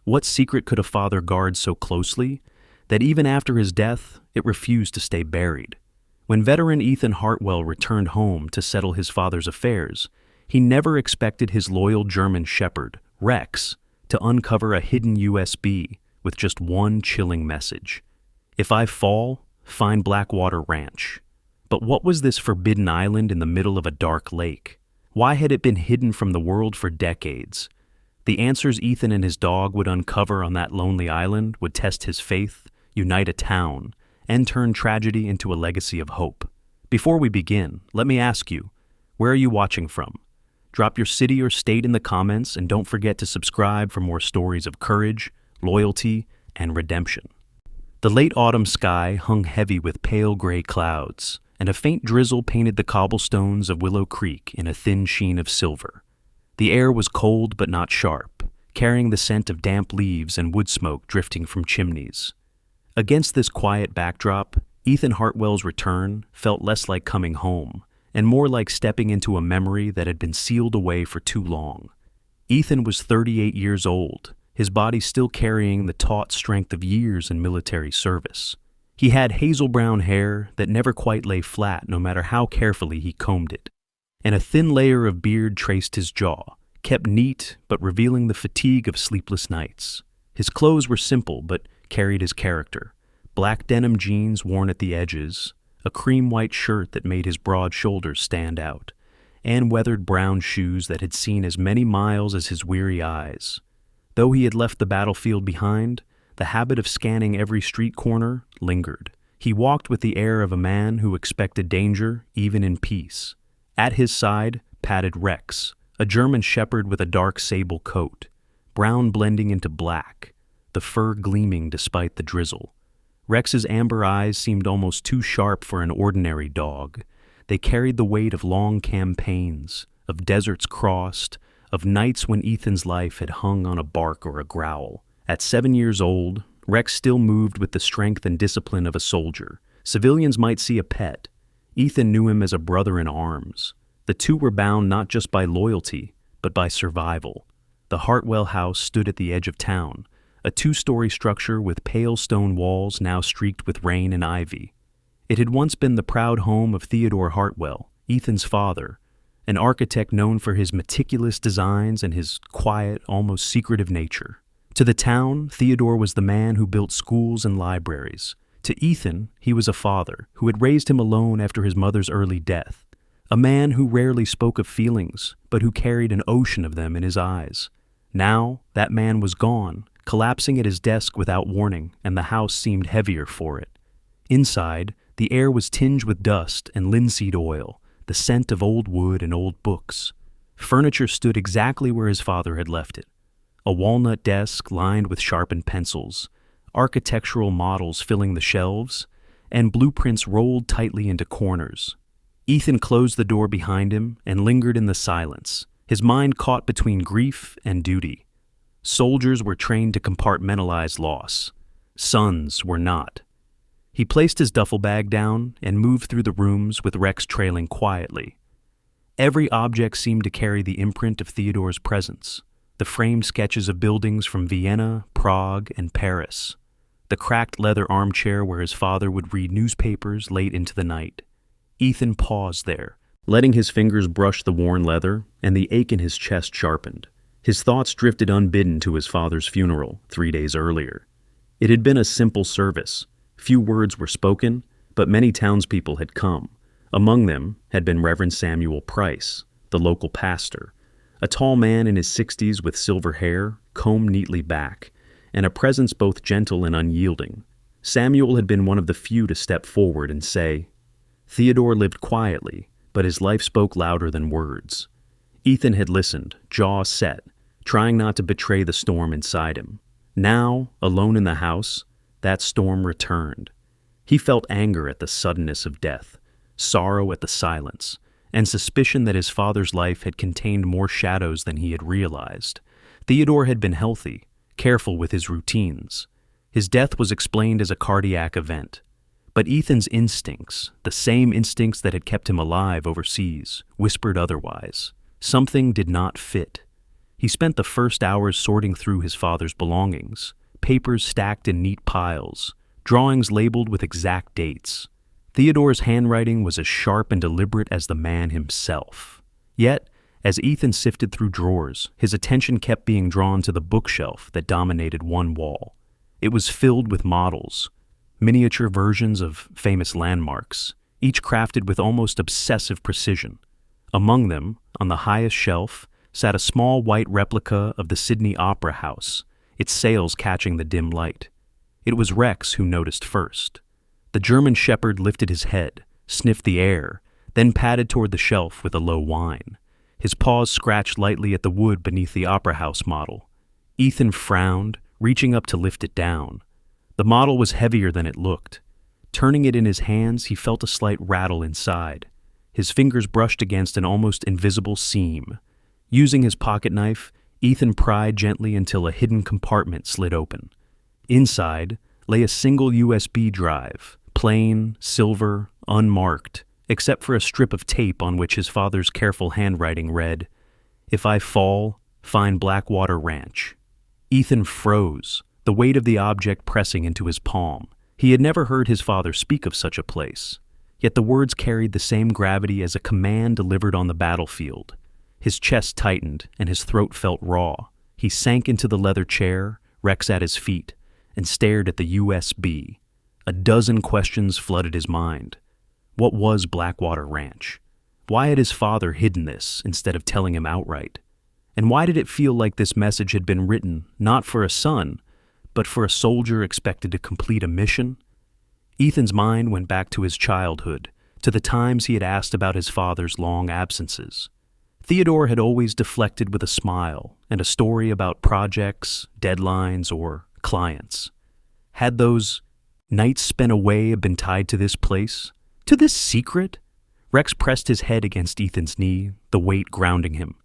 What secret could a father guard so closely that even after his death, it refused to stay buried? When veteran Ethan Hartwell returned home to settle his father's affairs, he never expected his loyal German shepherd, Rex, to uncover a hidden USB with just one chilling message. "If I fall, find Blackwater Ranch." But what was this forbidden island in the middle of a dark lake? Why had it been hidden from the world for decades? The answers Ethan and his dog would uncover on that lonely island would test his faith, unite a town, and turn tragedy into a legacy of hope. Before we begin, let me ask you, where are you watching from? Drop your city or state in the comments, and don't forget to subscribe for more stories of courage, loyalty, and redemption. The late autumn sky hung heavy with pale gray clouds, and a faint drizzle painted the cobblestones of Willow Creek in a thin sheen of silver. The air was cold but not sharp, carrying the scent of damp leaves and wood smoke drifting from chimneys. Against this quiet backdrop, Ethan Hartwell's return felt less like coming home, and more like stepping into a memory that had been sealed away for too long. Ethan was 38 years old, his body still carrying the taut strength of years in military service. He had hazel brown hair that never quite lay flat no matter how carefully he combed it, and a thin layer of beard traced his jaw, kept neat but revealing the fatigue of sleepless nights. His clothes were simple but carried his character: black denim jeans worn at the edges, a cream-white shirt that made his broad shoulders stand out, and weathered brown shoes that had seen as many miles as his weary eyes. Though he had left the battlefield behind, the habit of scanning every street corner lingered. He walked with the air of a man who expected danger even in peace. At his side padded Rex, a German shepherd with a dark sable coat, brown blending into black, the fur gleaming despite the drizzle. Rex's amber eyes seemed almost too sharp for an ordinary dog. They carried the weight of long campaigns, of deserts crossed, of nights when Ethan's life had hung on a bark or a growl. At 7 years old, Rex still moved with the strength and discipline of a soldier. Civilians might see a pet. Ethan knew him as a brother in arms. The two were bound not just by loyalty, but by survival. The Hartwell house stood at the edge of town, a 2-story structure with pale stone walls now streaked with rain and ivy. It had once been the proud home of Theodore Hartwell, Ethan's father, an architect known for his meticulous designs and his quiet, almost secretive nature. To the town, Theodore was the man who built schools and libraries. To Ethan, he was a father who had raised him alone after his mother's early death, a man who rarely spoke of feelings, but who carried an ocean of them in his eyes. Now, that man was gone, collapsing at his desk without warning, and the house seemed heavier for it. Inside, the air was tinged with dust and linseed oil, the scent of old wood and old books. Furniture stood exactly where his father had left it. A walnut desk lined with sharpened pencils, architectural models filling the shelves, and blueprints rolled tightly into corners. Ethan closed the door behind him and lingered in the silence, his mind caught between grief and duty. Soldiers were trained to compartmentalize loss. Sons were not. He placed his duffel bag down and moved through the rooms with Rex trailing quietly. Every object seemed to carry the imprint of Theodore's presence: the framed sketches of buildings from Vienna, Prague, and Paris, the cracked leather armchair where his father would read newspapers late into the night. Ethan paused there, letting his fingers brush the worn leather, and the ache in his chest sharpened. His thoughts drifted unbidden to his father's funeral 3 days earlier. It had been a simple service. Few words were spoken, but many townspeople had come. Among them had been Reverend Samuel Price, the local pastor, a tall man in his 60s with silver hair, combed neatly back, and a presence both gentle and unyielding. Samuel had been one of the few to step forward and say, "Theodore lived quietly, but his life spoke louder than words." Ethan had listened, jaw set, trying not to betray the storm inside him. Now, alone in the house, that storm returned. He felt anger at the suddenness of death, sorrow at the silence, and suspicion that his father's life had contained more shadows than he had realized. Theodore had been healthy, careful with his routines. His death was explained as a cardiac event. But Ethan's instincts, the same instincts that had kept him alive overseas, whispered otherwise. Something did not fit. He spent the first hours sorting through his father's belongings, papers stacked in neat piles, drawings labeled with exact dates. Theodore's handwriting was as sharp and deliberate as the man himself. Yet, as Ethan sifted through drawers, his attention kept being drawn to the bookshelf that dominated one wall. It was filled with models, miniature versions of famous landmarks, each crafted with almost obsessive precision. Among them, on the highest shelf, sat a small white replica of the Sydney Opera House, its sails catching the dim light. It was Rex who noticed first. The German shepherd lifted his head, sniffed the air, then padded toward the shelf with a low whine. His paws scratched lightly at the wood beneath the Opera House model. Ethan frowned, reaching up to lift it down. The model was heavier than it looked. Turning it in his hands, he felt a slight rattle inside. His fingers brushed against an almost invisible seam. Using his pocket knife, Ethan pried gently until a hidden compartment slid open. Inside lay a single USB drive, plain, silver, unmarked, except for a strip of tape on which his father's careful handwriting read, "If I fall, find Blackwater Ranch." Ethan froze, the weight of the object pressing into his palm. He had never heard his father speak of such a place, yet the words carried the same gravity as a command delivered on the battlefield. His chest tightened, and his throat felt raw. He sank into the leather chair, Rex at his feet, and stared at the USB. A dozen questions flooded his mind. What was Blackwater Ranch? Why had his father hidden this instead of telling him outright? And why did it feel like this message had been written not for a son, but for a soldier expected to complete a mission? Ethan's mind went back to his childhood, to the times he had asked about his father's long absences. Theodore had always deflected with a smile and a story about projects, deadlines, or clients. Had those nights spent away been tied to this place? To this secret? Rex pressed his head against Ethan's knee, the weight grounding him.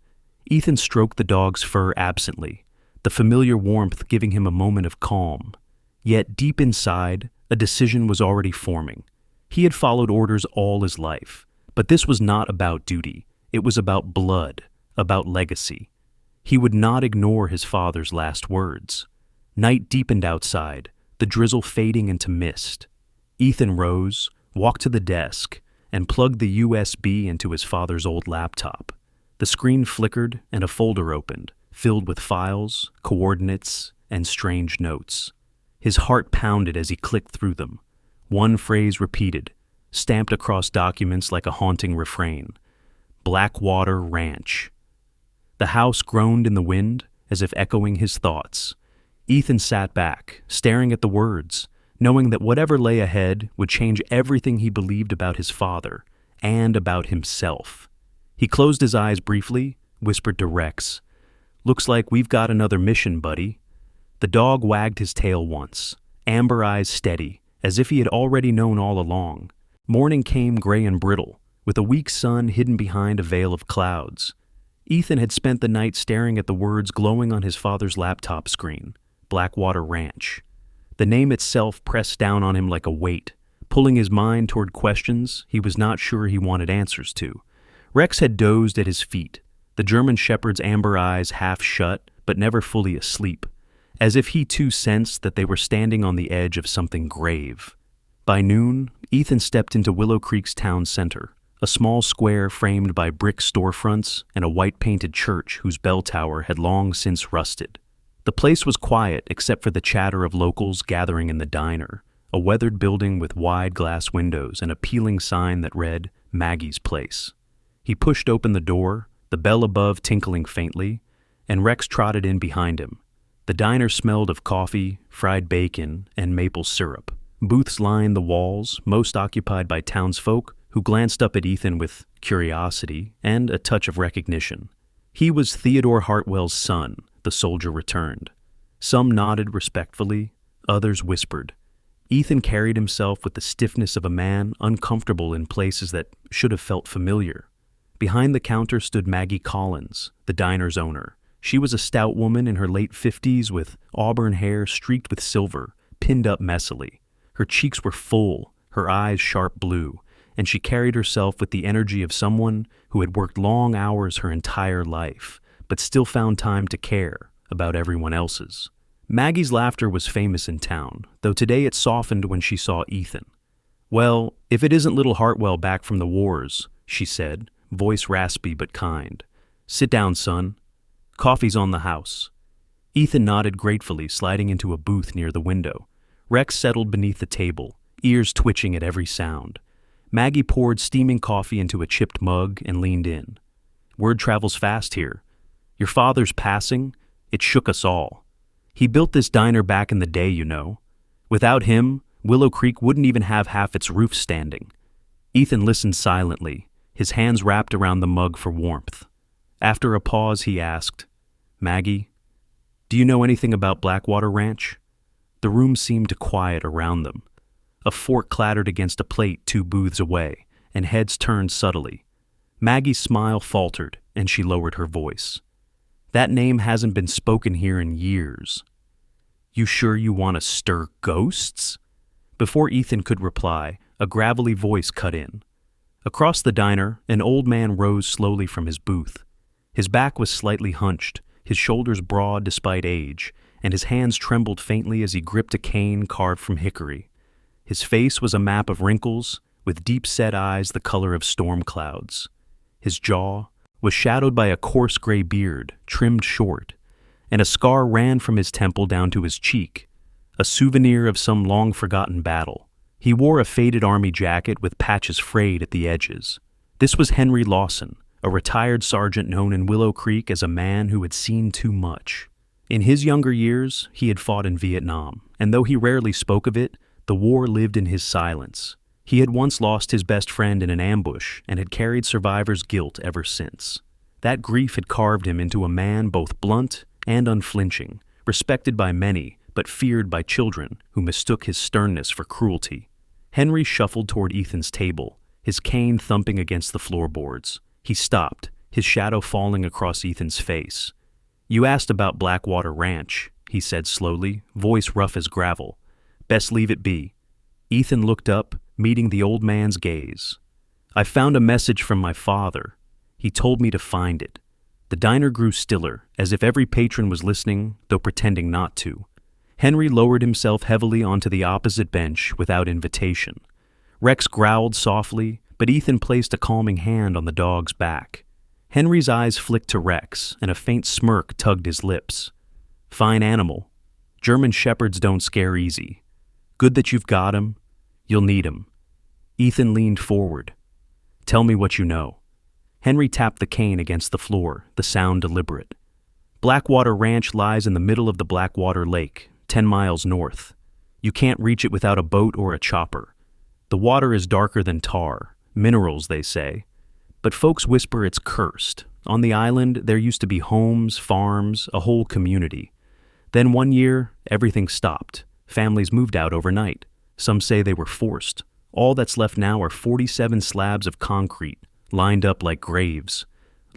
Ethan stroked the dog's fur absently, the familiar warmth giving him a moment of calm. Yet deep inside, a decision was already forming. He had followed orders all his life, but this was not about duty. It was about blood, about legacy. He would not ignore his father's last words. Night deepened outside, the drizzle fading into mist. Ethan rose, walked to the desk, and plugged the USB into his father's old laptop. The screen flickered and a folder opened, filled with files, coordinates, and strange notes. His heart pounded as he clicked through them. One phrase repeated, stamped across documents like a haunting refrain. Blackwater Ranch. The house groaned in the wind, as if echoing his thoughts. Ethan sat back, staring at the words, knowing that whatever lay ahead would change everything he believed about his father and about himself. He closed his eyes briefly, whispered to Rex, "Looks like we've got another mission, buddy." The dog wagged his tail once, amber eyes steady, as if he had already known all along. Morning came gray and brittle, with a weak sun hidden behind a veil of clouds. Ethan had spent the night staring at the words glowing on his father's laptop screen, Blackwater Ranch. The name itself pressed down on him like a weight, pulling his mind toward questions he was not sure he wanted answers to. Rex had dozed at his feet, the German shepherd's amber eyes half shut but never fully asleep, as if he too sensed that they were standing on the edge of something grave. By noon, Ethan stepped into Willow Creek's town center, a small square framed by brick storefronts and a white-painted church whose bell tower had long since rusted. The place was quiet except for the chatter of locals gathering in the diner, a weathered building with wide glass windows and a peeling sign that read, Maggie's Place. He pushed open the door, the bell above tinkling faintly, and Rex trotted in behind him. The diner smelled of coffee, fried bacon, and maple syrup. Booths lined the walls, most occupied by townsfolk, who glanced up at Ethan with curiosity and a touch of recognition. He was Theodore Hartwell's son, the soldier returned. Some nodded respectfully, others whispered. Ethan carried himself with the stiffness of a man uncomfortable in places that should have felt familiar. Behind the counter stood Maggie Collins, the diner's owner. She was a stout woman in her late 50s with auburn hair streaked with silver, pinned up messily. Her cheeks were full, her eyes sharp blue, and she carried herself with the energy of someone who had worked long hours her entire life, but still found time to care about everyone else's. Maggie's laughter was famous in town, though today it softened when she saw Ethan. "Well, if it isn't little Hartwell back from the wars," she said, voice raspy but kind. "Sit down, son. Coffee's on the house." Ethan nodded gratefully, sliding into a booth near the window. Rex settled beneath the table, ears twitching at every sound. Maggie poured steaming coffee into a chipped mug and leaned in. "Word travels fast here. Your father's passing, it shook us all. He built this diner back in the day, you know. Without him, Willow Creek wouldn't even have half its roof standing." Ethan listened silently, his hands wrapped around the mug for warmth. After a pause, he asked, "Maggie, do you know anything about Blackwater Ranch?" The room seemed to quiet around them. A fork clattered against a plate 2 booths away, and heads turned subtly. Maggie's smile faltered, and she lowered her voice. "That name hasn't been spoken here in years." "You sure you want to stir ghosts?" Before Ethan could reply, a gravelly voice cut in. Across the diner, an old man rose slowly from his booth. His back was slightly hunched, his shoulders broad despite age, and his hands trembled faintly as he gripped a cane carved from hickory. His face was a map of wrinkles, with deep-set eyes the color of storm clouds. His jaw was shadowed by a coarse gray beard, trimmed short, and a scar ran from his temple down to his cheek, a souvenir of some long-forgotten battle. He wore a faded army jacket with patches frayed at the edges. This was Henry Lawson, a retired sergeant known in Willow Creek as a man who had seen too much. In his younger years, he had fought in Vietnam, and though he rarely spoke of it, the war lived in his silence. He had once lost his best friend in an ambush and had carried survivor's guilt ever since. That grief had carved him into a man both blunt and unflinching, respected by many, but feared by children who mistook his sternness for cruelty. Henry shuffled toward Ethan's table, his cane thumping against the floorboards. He stopped, his shadow falling across Ethan's face. "You asked about Blackwater Ranch," he said slowly, voice rough as gravel. "Best leave it be." Ethan looked up, meeting the old man's gaze. "I found a message from my father. He told me to find it." The diner grew stiller, as if every patron was listening, though pretending not to. Henry lowered himself heavily onto the opposite bench without invitation. Rex growled softly, but Ethan placed a calming hand on the dog's back. Henry's eyes flicked to Rex, and a faint smirk tugged his lips. "Fine animal. German shepherds don't scare easy. Good that you've got him. You'll need him." Ethan leaned forward. "Tell me what you know." Henry tapped the cane against the floor, the sound deliberate. "Blackwater Ranch lies in the middle of the Blackwater Lake, 10 miles north. You can't reach it without a boat or a chopper. The water is darker than tar, minerals, they say. But folks whisper it's cursed. On the island, there used to be homes, farms, a whole community. Then one year, everything stopped. Families moved out overnight. Some say they were forced. All that's left now are 47 slabs of concrete, lined up like graves.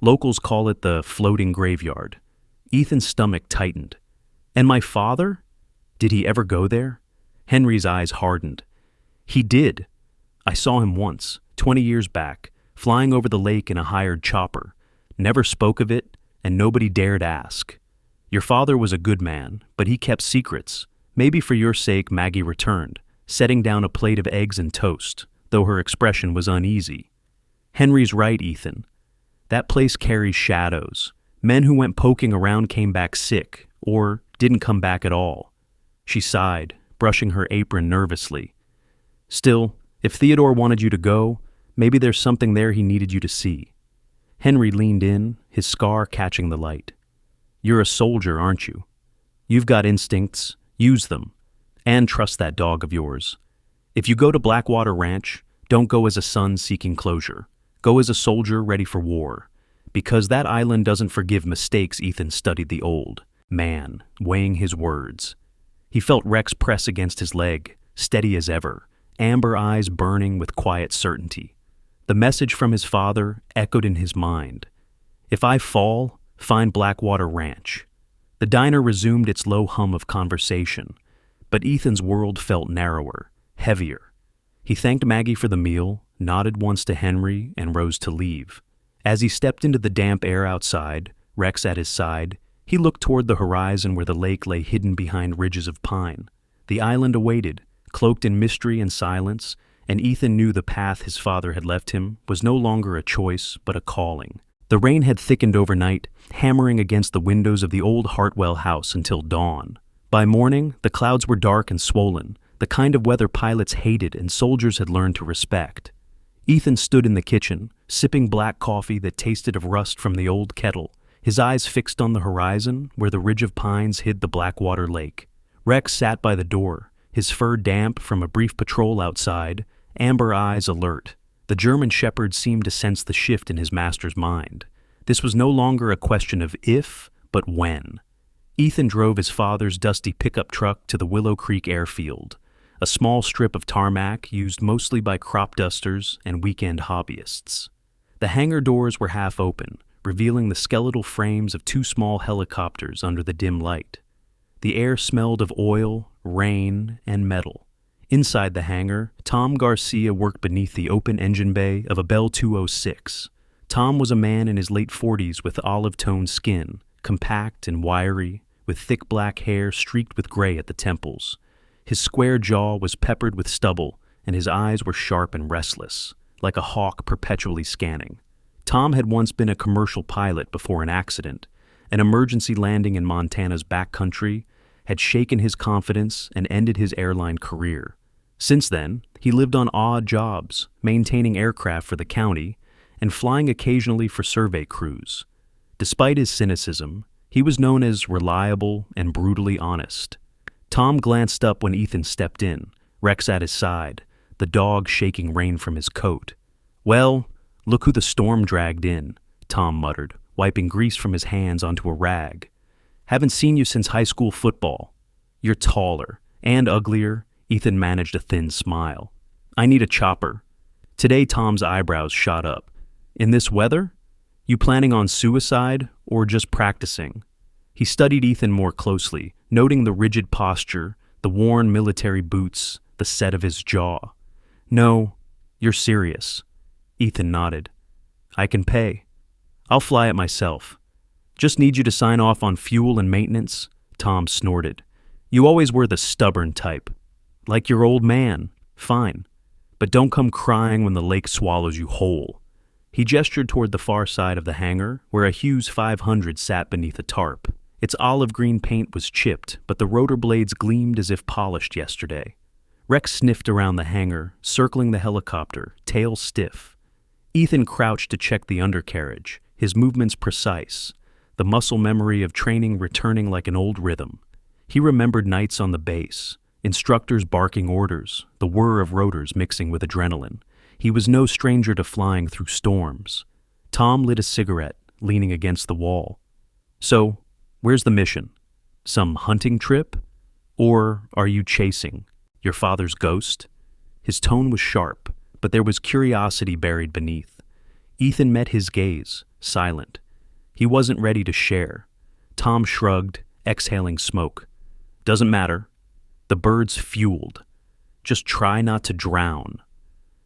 Locals call it the floating graveyard. Ethan's stomach tightened. "And my father? Did he ever go there?" Henry's eyes hardened. "He did. I saw him once, 20 years back, flying over the lake in a hired chopper. Never spoke of it, and nobody dared ask. Your father was a good man, but he kept secrets. Maybe for your sake, Maggie returned, setting down a plate of eggs and toast, though her expression was uneasy. Henry's right, Ethan. That place carries shadows. Men who went poking around came back sick, or didn't come back at all." She sighed, brushing her apron nervously. "Still, if Theodore wanted you to go, maybe there's something there he needed you to see." Henry leaned in, his scar catching the light. "You're a soldier, aren't you? You've got instincts. Use them. And trust that dog of yours. If you go to Blackwater Ranch, don't go as a son seeking closure. Go as a soldier ready for war. Because that island doesn't forgive mistakes." Ethan studied the old man, weighing his words. He felt Rex press against his leg, steady as ever, amber eyes burning with quiet certainty. The message from his father echoed in his mind. "If I fall, find Blackwater Ranch." The diner resumed its low hum of conversation, but Ethan's world felt narrower, heavier. He thanked Maggie for the meal, nodded once to Henry, and rose to leave. As he stepped into the damp air outside, Rex at his side. He looked toward the horizon where the lake lay hidden behind ridges of pine. The island awaited, cloaked in mystery and silence, and Ethan knew the path his father had left him was no longer a choice but a calling. The rain had thickened overnight, hammering against the windows of the old Hartwell house until dawn. By morning, the clouds were dark and swollen, the kind of weather pilots hated and soldiers had learned to respect. Ethan stood in the kitchen, sipping black coffee that tasted of rust from the old kettle, his eyes fixed on the horizon where the ridge of pines hid the Blackwater Lake. Rex sat by the door, his fur damp from a brief patrol outside, amber eyes alert. The German shepherd seemed to sense the shift in his master's mind. This was no longer a question of if, but when. Ethan drove his father's dusty pickup truck to the Willow Creek airfield, a small strip of tarmac used mostly by crop dusters and weekend hobbyists. The hangar doors were half open, revealing the skeletal frames of two small helicopters under the dim light. The air smelled of oil, rain, and metal. Inside the hangar, Tom Garcia worked beneath the open engine bay of a Bell 206. Tom was a man in his late 40s with olive-toned skin, compact and wiry, with thick black hair streaked with gray at the temples. His square jaw was peppered with stubble, and his eyes were sharp and restless, like a hawk perpetually scanning. Tom had once been a commercial pilot before an accident. An emergency landing in Montana's backcountry had shaken his confidence and ended his airline career. Since then, he lived on odd jobs, maintaining aircraft for the county and flying occasionally for survey crews. Despite his cynicism, he was known as reliable and brutally honest. Tom glanced up when Ethan stepped in, Rex at his side, the dog shaking rain from his coat. "Well, look who the storm dragged in," Tom muttered, wiping grease from his hands onto a rag. "Haven't seen you since high school football." "You're taller and uglier," Ethan managed a thin smile. "I need a chopper." Today Tom's eyebrows shot up. "In this weather? You planning on suicide or just practicing?" He studied Ethan more closely, noting the rigid posture, the worn military boots, the set of his jaw. "No, you're serious." Ethan nodded. "I can pay. I'll fly it myself. Just need you to sign off on fuel and maintenance." Tom snorted. "You always were the stubborn type. Like your old man. Fine. But don't come crying when the lake swallows you whole." He gestured toward the far side of the hangar, where a Hughes 500 sat beneath a tarp. Its olive green paint was chipped, but the rotor blades gleamed as if polished yesterday. Rex sniffed around the hangar, circling the helicopter, tail stiff. Ethan crouched to check the undercarriage, his movements precise, the muscle memory of training returning like an old rhythm. He remembered nights on the base, instructors barking orders, the whir of rotors mixing with adrenaline. He was no stranger to flying through storms. Tom lit a cigarette, leaning against the wall. "So, where's the mission? Some hunting trip? Or are you chasing your father's ghost?" His tone was sharp, but there was curiosity buried beneath. Ethan met his gaze, silent. He wasn't ready to share. Tom shrugged, exhaling smoke. "Doesn't matter. The bird's fueled. Just try not to drown."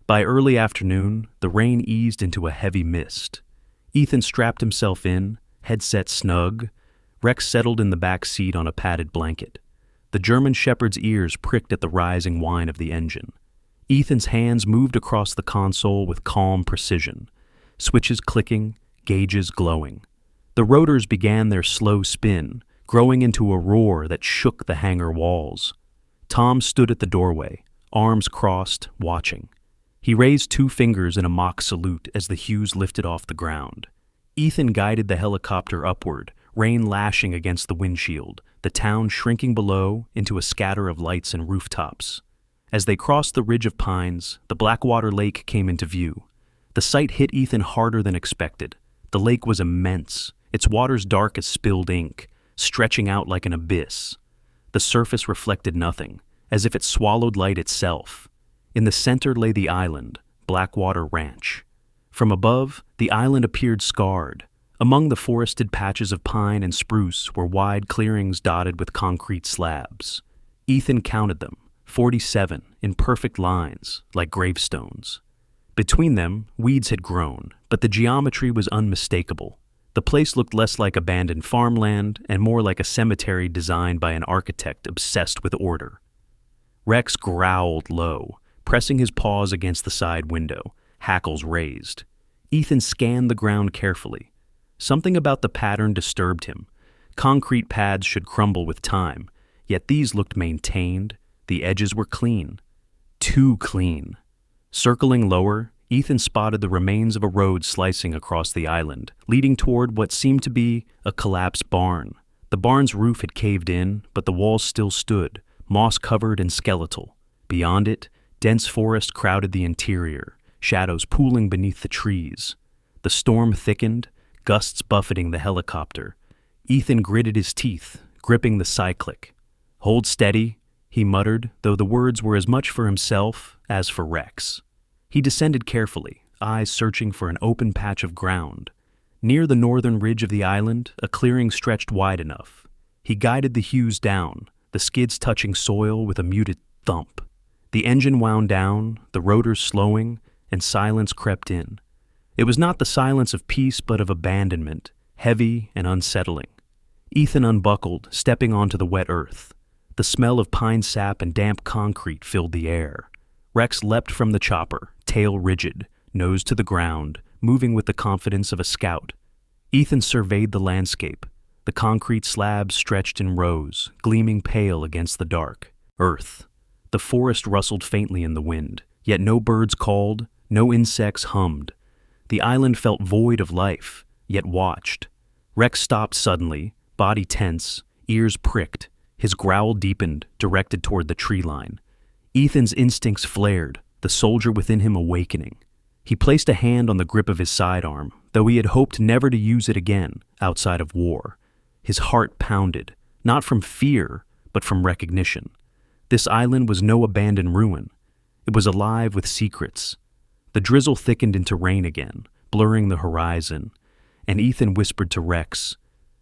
By early afternoon, the rain eased into a heavy mist. Ethan strapped himself in, headset snug. Rex settled in the back seat on a padded blanket. The German shepherd's ears pricked at the rising whine of the engine. Ethan's hands moved across the console with calm precision, switches clicking, gauges glowing. The rotors began their slow spin, growing into a roar that shook the hangar walls. Tom stood at the doorway, arms crossed, watching. He raised two fingers in a mock salute as the Hughes lifted off the ground. Ethan guided the helicopter upward, rain lashing against the windshield, the town shrinking below into a scatter of lights and rooftops. As they crossed the ridge of pines, the Blackwater Lake came into view. The sight hit Ethan harder than expected. The lake was immense, its waters dark as spilled ink, stretching out like an abyss. The surface reflected nothing, as if it swallowed light itself. In the center lay the island, Blackwater Ranch. From above, the island appeared scarred. Among the forested patches of pine and spruce were wide clearings dotted with concrete slabs. Ethan counted them, 47, in perfect lines, like gravestones. Between them, weeds had grown, but the geometry was unmistakable. The The place looked less like abandoned farmland and more like a cemetery designed by an architect obsessed with order. Rex growled low, pressing his paws against the side window, hackles raised. Ethan scanned the ground carefully. Something about the pattern disturbed him. Concrete pads should crumble with time, yet these looked maintained. The edges were clean. Too clean. Circling lower, Ethan spotted the remains of a road slicing across the island, leading toward what seemed to be a collapsed barn. The barn's roof had caved in, but the walls still stood, moss-covered and skeletal. Beyond it, dense forest crowded the interior, shadows pooling beneath the trees. The storm thickened, gusts buffeting the helicopter. Ethan gritted his teeth, gripping the cyclic. "Hold steady," he muttered, though the words were as much for himself as for Rex. He descended carefully, eyes searching for an open patch of ground. Near the northern ridge of the island, a clearing stretched wide enough. He guided the Hughes down, the skids touching soil with a muted thump. The engine wound down, the rotors slowing, and silence crept in. It was not the silence of peace but of abandonment, heavy and unsettling. Ethan unbuckled, stepping onto the wet earth. The smell of pine sap and damp concrete filled the air. Rex leapt from the chopper, tail rigid, nose to the ground, moving with the confidence of a scout. Ethan surveyed the landscape. The concrete slabs stretched in rows, gleaming pale against the dark. Earth. The forest rustled faintly in the wind, yet no birds called, no insects hummed. The island felt void of life, yet watched. Rex stopped suddenly, body tense, ears pricked. His growl deepened, directed toward the tree line. Ethan's instincts flared, the soldier within him awakening. He placed a hand on the grip of his sidearm, though he had hoped never to use it again outside of war. His heart pounded, not from fear, but from recognition. This island was no abandoned ruin. It was alive with secrets. The drizzle thickened into rain again, blurring the horizon, and Ethan whispered to Rex,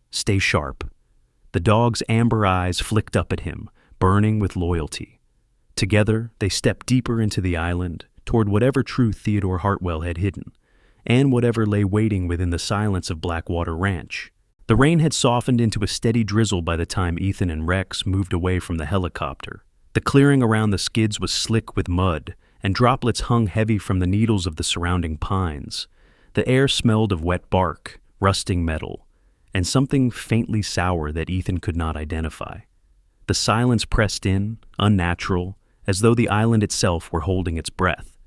"Stay sharp." The dog's amber eyes flicked up at him, burning with loyalty. Together, they stepped deeper into the island, toward whatever truth Theodore Hartwell had hidden, and whatever lay waiting within the silence of Blackwater Ranch. The rain had softened into a steady drizzle by the time Ethan and Rex moved away from the helicopter. The clearing around the skids was slick with mud, and droplets hung heavy from the needles of the surrounding pines. The air smelled of wet bark, rusting metal, and something faintly sour that Ethan could not identify. The silence pressed in, unnatural, as though the island itself were holding its breath.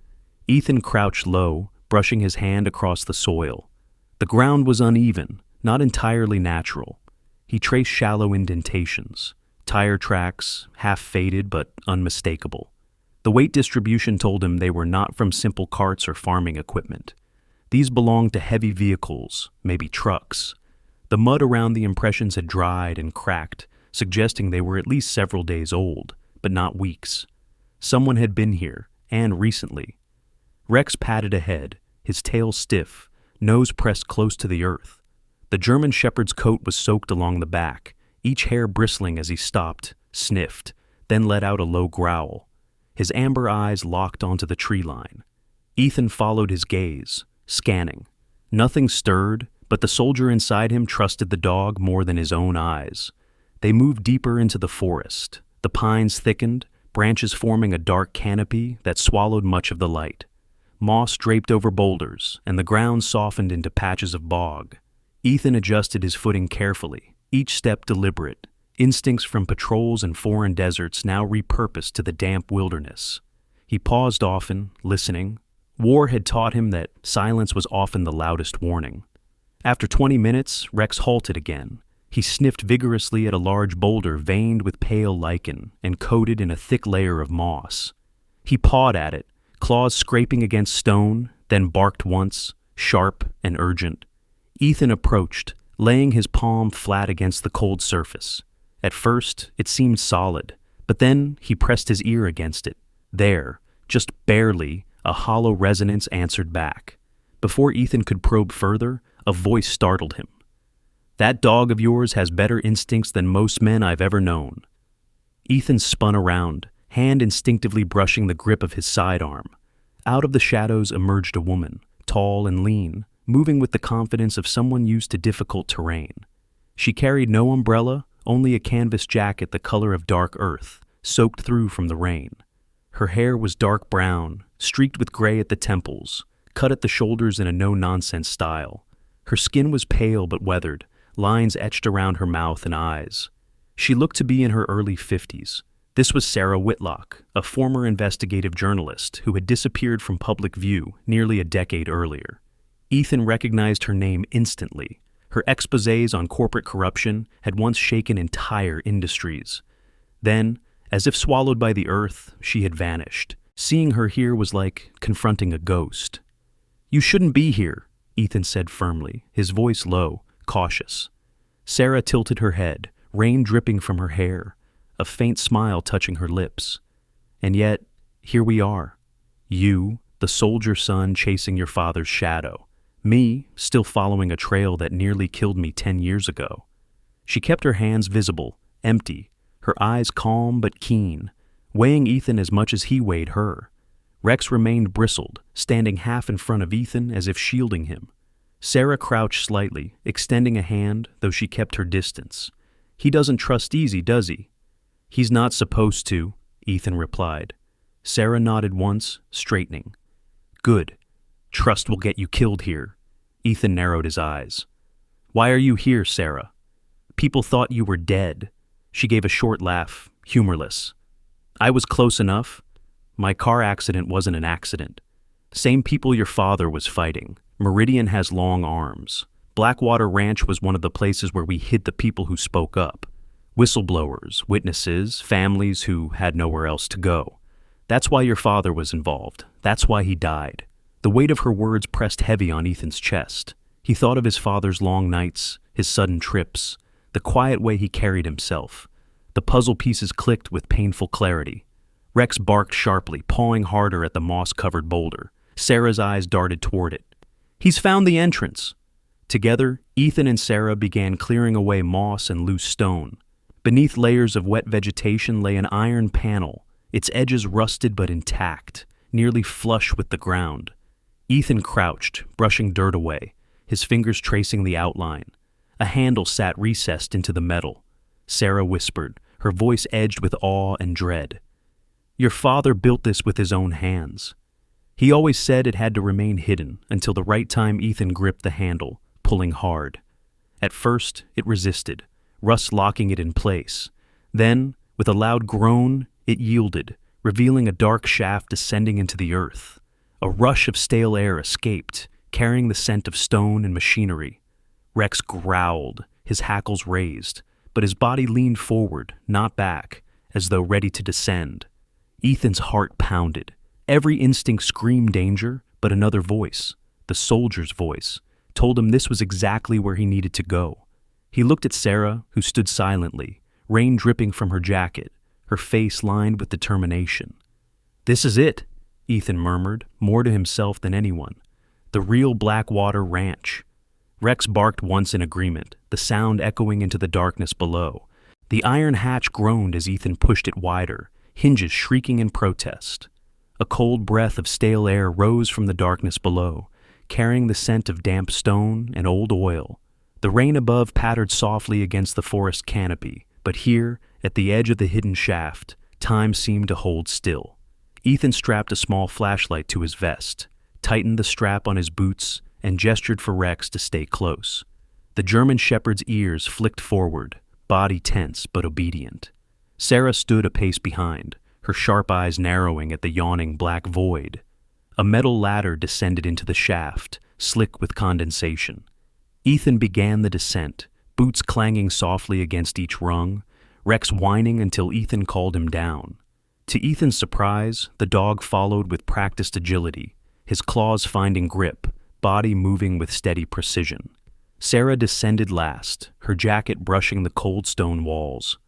Ethan crouched low, brushing his hand across the soil. The ground was uneven, not entirely natural. He traced shallow indentations, tire tracks, half faded but unmistakable. The weight distribution told him they were not from simple carts or farming equipment. These belonged to heavy vehicles, maybe trucks. The mud around the impressions had dried and cracked, suggesting they were at least several days old, but not weeks. Someone had been here, and recently. Rex padded ahead, his tail stiff, nose pressed close to the earth. The German shepherd's coat was soaked along the back, each hair bristling as he stopped, sniffed, then let out a low growl. His amber eyes locked onto the tree line. Ethan followed his gaze, scanning. Nothing stirred, but the soldier inside him trusted the dog more than his own eyes. They moved deeper into the forest. The pines thickened, branches forming a dark canopy that swallowed much of the light. Moss draped over boulders, and the ground softened into patches of bog. Ethan adjusted his footing carefully, each step deliberate, instincts from patrols and foreign deserts now repurposed to the damp wilderness. He paused often, listening. War had taught him that silence was often the loudest warning. After 20 minutes, Rex halted again. He sniffed vigorously at a large boulder veined with pale lichen and coated in a thick layer of moss. He pawed at it, claws scraping against stone, then barked once, sharp and urgent. Ethan approached, laying his palm flat against the cold surface. At first, it seemed solid, but then he pressed his ear against it. There, just barely, a hollow resonance answered back. Before Ethan could probe further, a voice startled him. "That dog of yours has better instincts than most men I've ever known." Ethan spun around, hand instinctively brushing the grip of his sidearm. Out of the shadows emerged a woman, tall and lean, moving with the confidence of someone used to difficult terrain. She carried no umbrella, only a canvas jacket the color of dark earth, soaked through from the rain. Her hair was dark brown, streaked with gray at the temples, cut at the shoulders in a no-nonsense style. Her skin was pale but weathered, lines etched around her mouth and eyes. She looked to be in her early 50s. This was Sarah Whitlock, a former investigative journalist who had disappeared from public view nearly a decade earlier. Ethan recognized her name instantly. Her exposés on corporate corruption had once shaken entire industries. Then, as if swallowed by the earth, she had vanished. Seeing her here was like confronting a ghost. "You shouldn't be here," Ethan said firmly, his voice low, cautious. Sarah tilted her head, rain dripping from her hair, a faint smile touching her lips. "And yet, here we are. You, the soldier son chasing your father's shadow. Me, still following a trail that nearly killed me 10 years ago." She kept her hands visible, empty, her eyes calm but keen, weighing Ethan as much as he weighed her. Rex remained bristled, standing half in front of Ethan as if shielding him. Sarah crouched slightly, extending a hand, though she kept her distance. "He doesn't trust easy, does he?" "He's not supposed to," Ethan replied. Sarah nodded once, straightening. "Good. Trust will get you killed here." Ethan narrowed his eyes. "Why are you here, Sarah?" "People thought you were dead." She gave a short laugh, humorless. "I was close enough. My car accident wasn't an accident. Same people your father was fighting. Meridian has long arms. Blackwater Ranch was one of the places where we hid the people who spoke up. Whistleblowers, witnesses, families who had nowhere else to go. That's why your father was involved. That's why he died." The weight of her words pressed heavy on Ethan's chest. He thought of his father's long nights, his sudden trips, the quiet way he carried himself. The puzzle pieces clicked with painful clarity. Rex barked sharply, pawing harder at the moss-covered boulder. Sarah's eyes darted toward it. "He's found the entrance." Together, Ethan and Sarah began clearing away moss and loose stone. Beneath layers of wet vegetation lay an iron panel, its edges rusted but intact, nearly flush with the ground. Ethan crouched, brushing dirt away, his fingers tracing the outline. A handle sat recessed into the metal. Sarah whispered, her voice edged with awe and dread. "Your father built this with his own hands." He always said it had to remain hidden until the right time. Ethan gripped the handle, pulling hard. At first, it resisted, rust locking it in place. Then, with a loud groan, it yielded, revealing a dark shaft descending into the earth. A rush of stale air escaped, carrying the scent of stone and machinery. Rex growled, his hackles raised, but his body leaned forward, not back, as though ready to descend. Ethan's heart pounded. Every instinct screamed danger, but another voice, the soldier's voice, told him this was exactly where he needed to go. He looked at Sarah, who stood silently, rain dripping from her jacket, her face lined with determination. "This is it," Ethan murmured, more to himself than anyone. "The real Blackwater Ranch." Rex barked once in agreement, the sound echoing into the darkness below. The iron hatch groaned as Ethan pushed it wider, hinges shrieking in protest. A cold breath of stale air rose from the darkness below, carrying the scent of damp stone and old oil. The rain above pattered softly against the forest canopy, but here, at the edge of the hidden shaft, time seemed to hold still. Ethan strapped a small flashlight to his vest, tightened the strap on his boots, and gestured for Rex to stay close. The German shepherd's ears flicked forward, body tense but obedient. Sarah stood a pace behind, her sharp eyes narrowing at the yawning black void. A metal ladder descended into the shaft, slick with condensation. Ethan began the descent, boots clanging softly against each rung, Rex whining until Ethan called him down. To Ethan's surprise, the dog followed with practiced agility, his claws finding grip, body moving with steady precision. Sarah descended last, her jacket brushing the cold stone walls.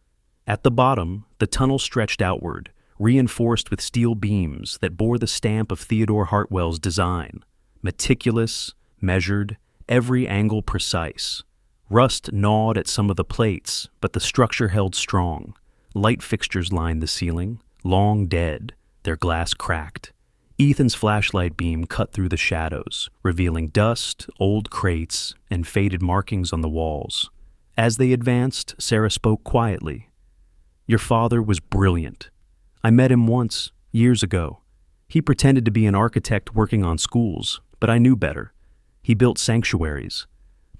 At the bottom, the tunnel stretched outward, reinforced with steel beams that bore the stamp of Theodore Hartwell's design. Meticulous, measured, every angle precise. Rust gnawed at some of the plates, but the structure held strong. Light fixtures lined the ceiling, long dead, their glass cracked. Ethan's flashlight beam cut through the shadows, revealing dust, old crates, and faded markings on the walls. As they advanced, Sarah spoke quietly. "Your father was brilliant. I met him once, years ago. He pretended to be an architect working on schools, but I knew better. He built sanctuaries,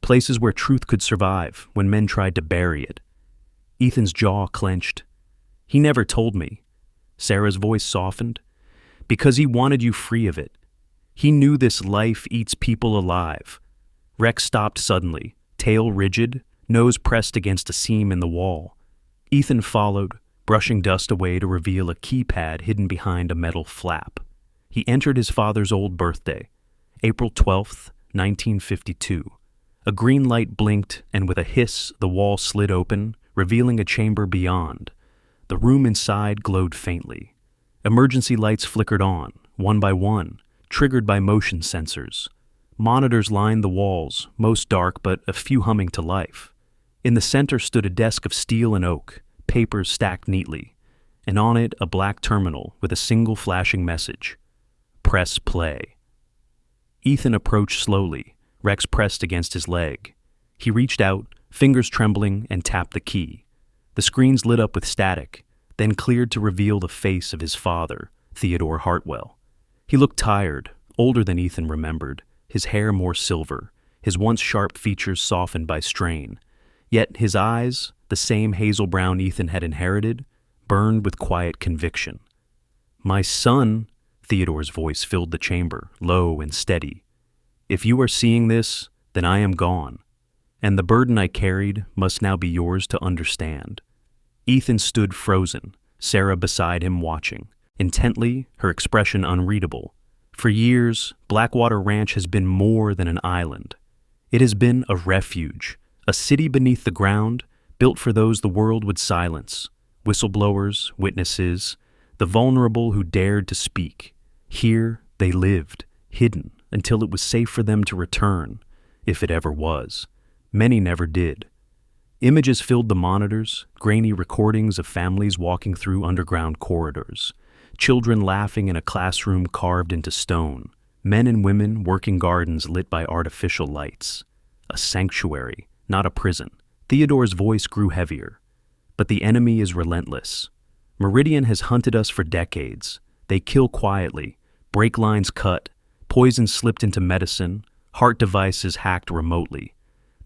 places where truth could survive when men tried to bury it." Ethan's jaw clenched. "He never told me." Sarah's voice softened. "Because he wanted you free of it. He knew this life eats people alive." Rex stopped suddenly, tail rigid, nose pressed against a seam in the wall. Ethan followed, brushing dust away to reveal a keypad hidden behind a metal flap. He entered his father's old birthday, April 12th, 1952. A green light blinked, and with a hiss, the wall slid open, revealing a chamber beyond. The room inside glowed faintly. Emergency lights flickered on, one by one, triggered by motion sensors. Monitors lined the walls, most dark but a few humming to life. In the center stood a desk of steel and oak, papers stacked neatly, and on it a black terminal with a single flashing message: "Press play." Ethan approached slowly, Rex pressed against his leg. He reached out, fingers trembling, and tapped the key. The screens lit up with static, then cleared to reveal the face of his father, Theodore Hartwell. He looked tired, older than Ethan remembered, his hair more silver, his once sharp features softened by strain. Yet his eyes, the same hazel brown Ethan had inherited, burned with quiet conviction. "My son," Theodore's voice filled the chamber, low and steady. "If you are seeing this, then I am gone, and the burden I carried must now be yours to understand." Ethan stood frozen, Sarah beside him watching, intently, her expression unreadable. For years, Blackwater Ranch has been more than an island. It has been a refuge, a city beneath the ground, built for those the world would silence: whistleblowers, witnesses, the vulnerable who dared to speak. Here they lived, hidden, until it was safe for them to return, if it ever was. Many never did. Images filled the monitors, grainy recordings of families walking through underground corridors, children laughing in a classroom carved into stone, men and women working gardens lit by artificial lights. A sanctuary, not a prison. Theodore's voice grew heavier. But the enemy is relentless. Meridian has hunted us for decades. They kill quietly, brake lines cut, poison slipped into medicine, heart devices hacked remotely.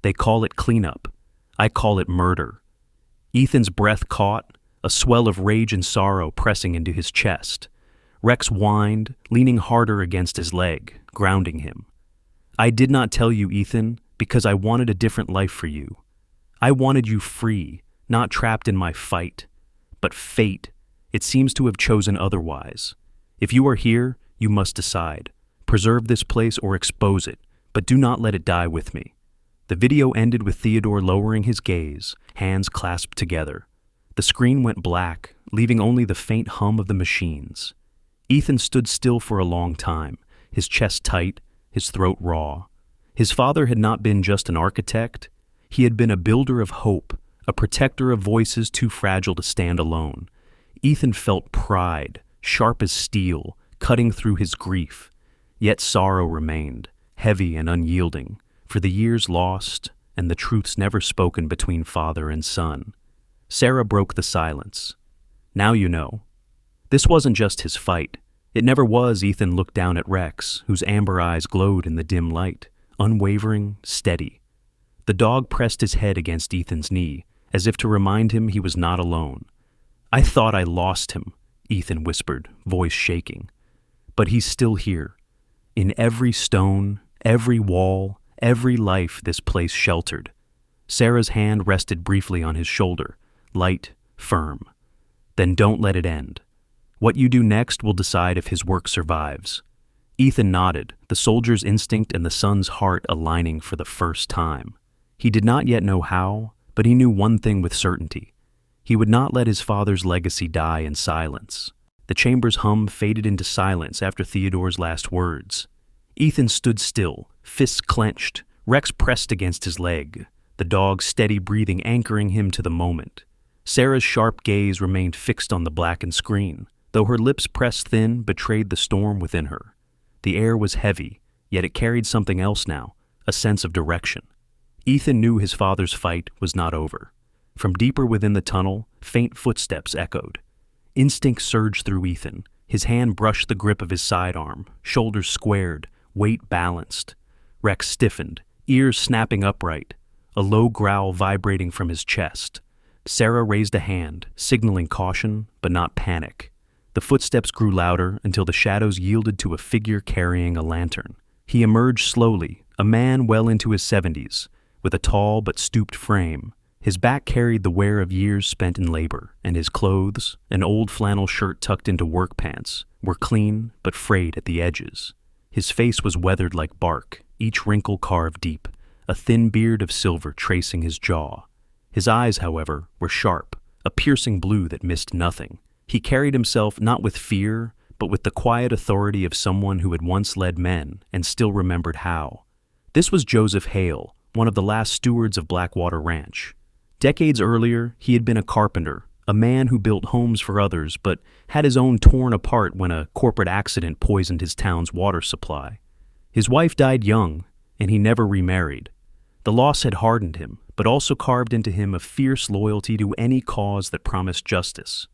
They call it cleanup. I call it murder. Ethan's breath caught, a swell of rage and sorrow pressing into his chest. Rex whined, leaning harder against his leg, grounding him. "I did not tell you, Ethan, because I wanted a different life for you. I wanted you free, not trapped in my fight. But fate, it seems to have chosen otherwise. If you are here, you must decide. Preserve this place or expose it, but do not let it die with me." The video ended with Theodore lowering his gaze, hands clasped together. The screen went black, leaving only the faint hum of the machines. Ethan stood still for a long time, his chest tight, his throat raw. His father had not been just an architect. He had been a builder of hope, a protector of voices too fragile to stand alone. Ethan felt pride, sharp as steel, cutting through his grief. Yet sorrow remained, heavy and unyielding, for the years lost and the truths never spoken between father and son. Sarah broke the silence. "Now you know." This wasn't just his fight. It never was. Ethan looked down at Rex, whose amber eyes glowed in the dim light, unwavering, steady. The dog pressed his head against Ethan's knee, as if to remind him he was not alone. "I thought I lost him," Ethan whispered, voice shaking. "But he's still here. In every stone, every wall, every life this place sheltered." Sarah's hand rested briefly on his shoulder, light, firm. "Then don't let it end. What you do next will decide if his work survives." Ethan nodded, the soldier's instinct and the son's heart aligning for the first time. He did not yet know how, but he knew one thing with certainty. He would not let his father's legacy die in silence. The chamber's hum faded into silence after Theodore's last words. Ethan stood still, fists clenched, Rex pressed against his leg, the dog's steady breathing anchoring him to the moment. Sarah's sharp gaze remained fixed on the blackened screen, though her lips pressed thin betrayed the storm within her. The air was heavy, yet it carried something else now, a sense of direction. Ethan knew his father's fight was not over. From deeper within the tunnel, faint footsteps echoed. Instinct surged through Ethan. His hand brushed the grip of his sidearm, shoulders squared, weight balanced. Rex stiffened, ears snapping upright, a low growl vibrating from his chest. Sarah raised a hand, signaling caution, but not panic. The footsteps grew louder until the shadows yielded to a figure carrying a lantern. He emerged slowly, a man well into his 70s, with a tall but stooped frame. His back carried the wear of years spent in labor, and his clothes, an old flannel shirt tucked into work pants, were clean but frayed at the edges. His face was weathered like bark, each wrinkle carved deep, a thin beard of silver tracing his jaw. His eyes, however, were sharp, a piercing blue that missed nothing. He carried himself not with fear, but with the quiet authority of someone who had once led men and still remembered how. This was Joseph Hale, one of the last stewards of Blackwater Ranch. Decades earlier, he had been a carpenter, a man who built homes for others, but had his own torn apart when a corporate accident poisoned his town's water supply. His wife died young, and he never remarried. The loss had hardened him, but also carved into him a fierce loyalty to any cause that promised justice.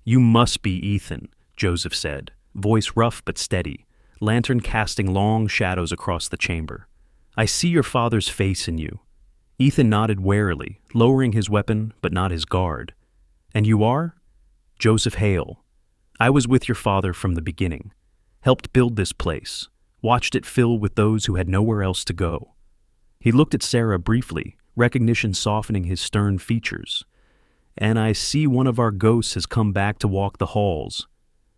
"You must be Ethan," Joseph said, voice rough but steady, lantern casting long shadows across the chamber. "I see your father's face in you." Ethan nodded warily, lowering his weapon but not his guard. "And you are?" "Joseph Hale. I was with your father from the beginning, helped build this place, watched it fill with those who had nowhere else to go." He looked at Sarah briefly, recognition softening his stern features. "And I see one of our ghosts has come back to walk the halls."